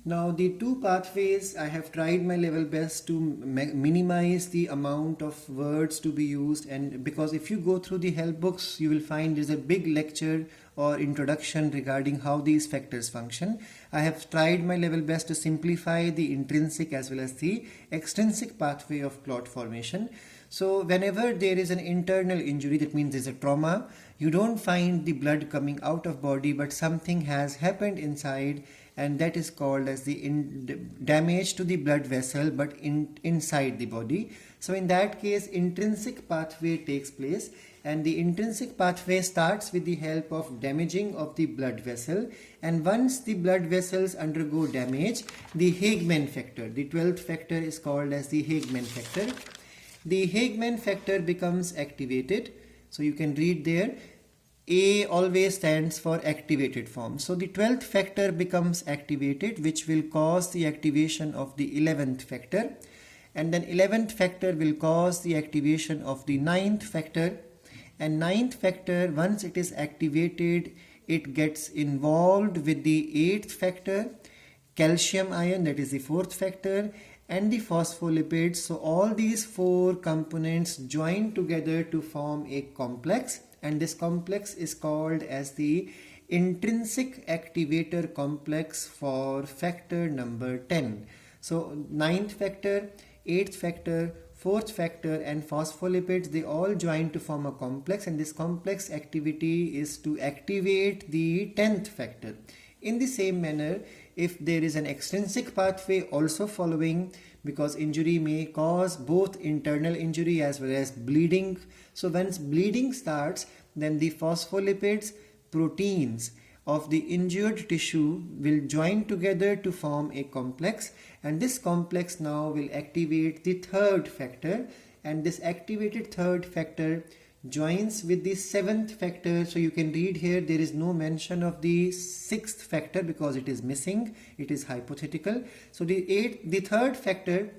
Now the two pathways, I have tried my level best to minimize the amount of words to be used, and because if you go through the help books you will find there's a big lecture or introduction regarding how these factors function. I have tried my level best to simplify the intrinsic as well as the extrinsic pathway of clot formation. So whenever there is an internal injury, that means there's a trauma, you don't find the blood coming out of body, but something has happened inside, and that is called as the damage to the blood vessel but inside the body. So in that case intrinsic pathway takes place, and the intrinsic pathway starts with the help of damaging of the blood vessel, and once the blood vessels undergo damage, the Hagemann factor, the 12th factor, is called as the Hagemann factor. The Hagemann factor becomes activated. So you can read there, A always stands for activated form. So the 12th factor becomes activated, which will cause the activation of the 11th factor, and then 11th factor will cause the activation of the 9th factor, and 9th factor, once it is activated, it gets involved with the 8th factor, calcium ion, that is the 4th factor, and the phospholipids. So all these four components join together to form a complex, and this complex is called as the intrinsic activator complex for factor number 10. So 9th factor, 8th factor, 4th factor and phospholipids, they all join to form a complex, and this complex activity is to activate the 10th factor. In the same manner, if there is an extrinsic pathway also following, because injury may cause both internal injury as well as bleeding. So once bleeding starts, then the phospholipids, proteins of the injured tissue will join together to form a complex, and this complex now will activate the 3rd factor, and this activated 3rd factor joins with the 7th factor. So you can read here, there is no mention of the 6th factor because it is missing, it is hypothetical. So the 3rd factor,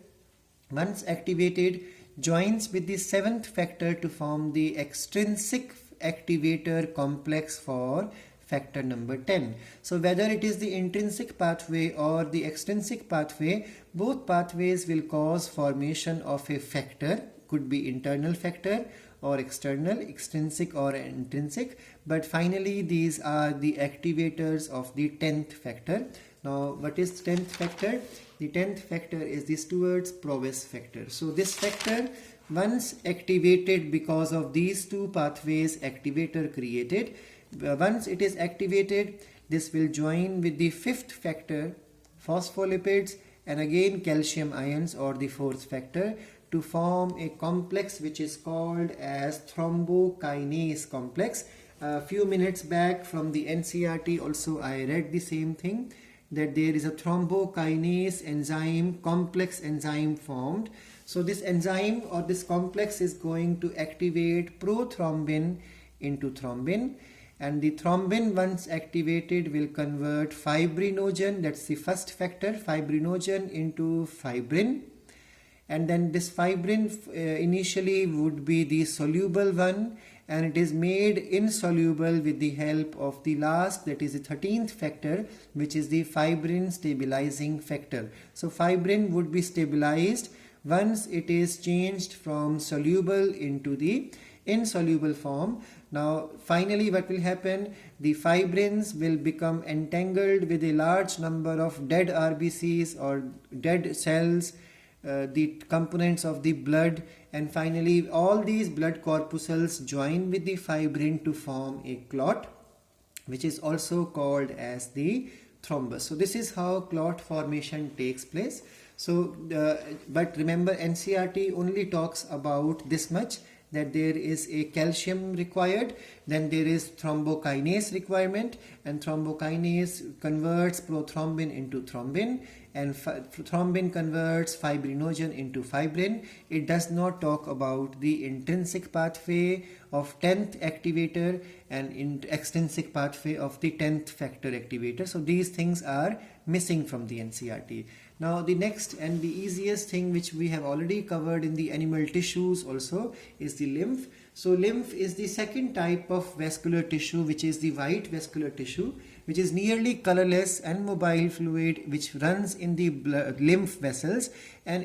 once activated, joins with the 7th factor to form the extrinsic activator complex for factor number 10. So whether it is the intrinsic pathway or the extrinsic pathway, both pathways will cause formation of a factor, could be internal factor or external, extrinsic or intrinsic, but finally these are the activators of the 10th factor. Now what is 10th factor? The 10th factor is the Stewart-Prowse factor. So this factor, once activated because of these two pathways activator created, once it is activated, this will join with the 5th factor, phospholipids, and again calcium ions or the 4th factor to form a complex which is called as thrombokinase complex. A few minutes back from the NCERT also I read the same thing, that there is a thrombokinase enzyme, complex enzyme formed. So this enzyme or this complex is going to activate prothrombin into thrombin, and the thrombin once activated will convert fibrinogen, that's the first factor, fibrinogen into fibrin, and then this fibrin initially would be the soluble one, and it is made insoluble with the help of the last, that is the 13th factor, which is the fibrin stabilizing factor. So fibrin would be stabilized once it is changed from soluble into the insoluble form. Now finally what will happen, the fibrins will become entangled with a large number of dead RBCs or dead cells, the components of the blood, and finally all these blood corpuscles join with the fibrin to form a clot, which is also called as the thrombus. So this is how clot formation takes place. So but remember, NCERT only talks about this much, that there is a calcium required, then there is thrombokinase requirement, and thrombokinase converts prothrombin into thrombin, and thrombin converts fibrinogen into fibrin. It does not talk about the intrinsic pathway of 10th activator and extrinsic pathway of the 10th factor activator. So these things are missing from the NCERT. Now the next and the easiest thing, which we have already covered in the animal tissues also, is the lymph. So lymph is the second type of vascular tissue, which is the white vascular tissue. which is nearly colorless and mobile fluid which runs in the lymph vessels, and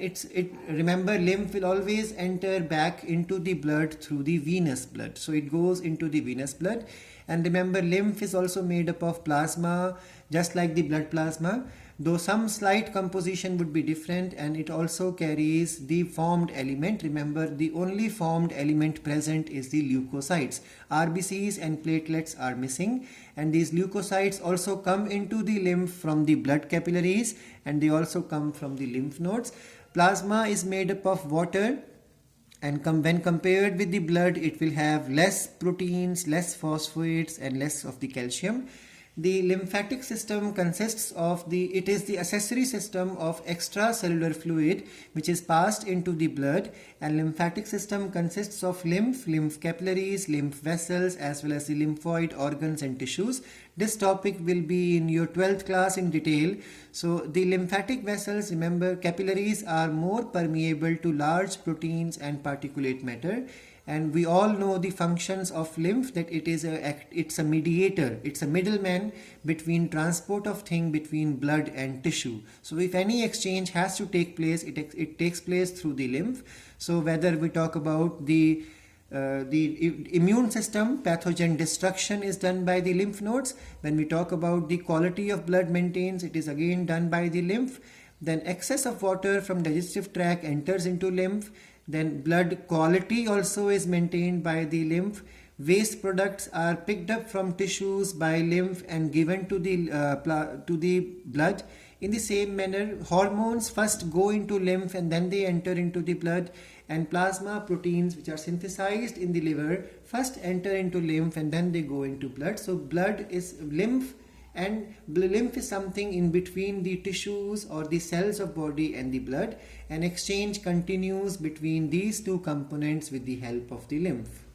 remember, lymph will always enter back into the blood through the venous blood, so it goes into the venous blood. And remember, lymph is also made up of plasma, just like the blood plasma, though some slight composition would be different, and it also carries the formed element. Remember, the only formed element present is the leukocytes. RBCs and platelets are missing, and these leukocytes also come into the lymph from the blood capillaries, and they also come from the lymph nodes. Plasma is made up of water, and when compared with the blood, it will have less proteins, less phosphates, and less of the calcium. The lymphatic system consists of it is the accessory system of extracellular fluid which is passed into the blood, and lymphatic system consists of lymph capillaries, lymph vessels, as well as the lymphoid organs and tissues. This topic will be in your 12th class in detail. So the lymphatic vessels, remember, capillaries are more permeable to large proteins and particulate matter. And we all know the functions of lymph, that it's a mediator, it's a middleman between transport of thing between blood and tissue. So if any exchange has to take place, it takes place through the lymph. So whether we talk about the immune system, pathogen destruction is done by the lymph nodes. When we talk about the quality of blood maintains, it is again done by the lymph. Then excess of water from digestive tract enters into lymph. Then blood quality also is maintained by the lymph. Waste products are picked up from tissues by lymph and given to the blood. In the same manner, hormones first go into lymph and then they enter into the blood, and plasma proteins which are synthesized in the liver first enter into lymph and then they go into blood. So blood is lymph, and lymph is something in between the tissues or the cells of body and the blood. An exchange continues between these two components with the help of the lymph.